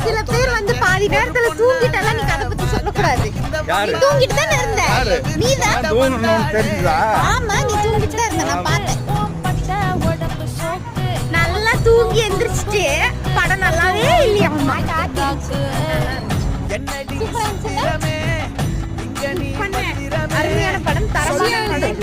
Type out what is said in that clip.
சில பேர் வந்து பாதி நேரத்துல தூங்கிட்டலாம். நீ கதை பத்தி சொல்லக்கூடாது. தூங்கிட்டு தானே இருந்த. நீ தான் தெரியுதா? ஆமா, நீ தூங்கிட்டு தான் இருந்த. நான் பார்த்தேன். நல்லா தூங்கி எந்திரிச்சிட்டு படம் நல்லாவே இல்லையா? அருமையான படம், தரமான படம்.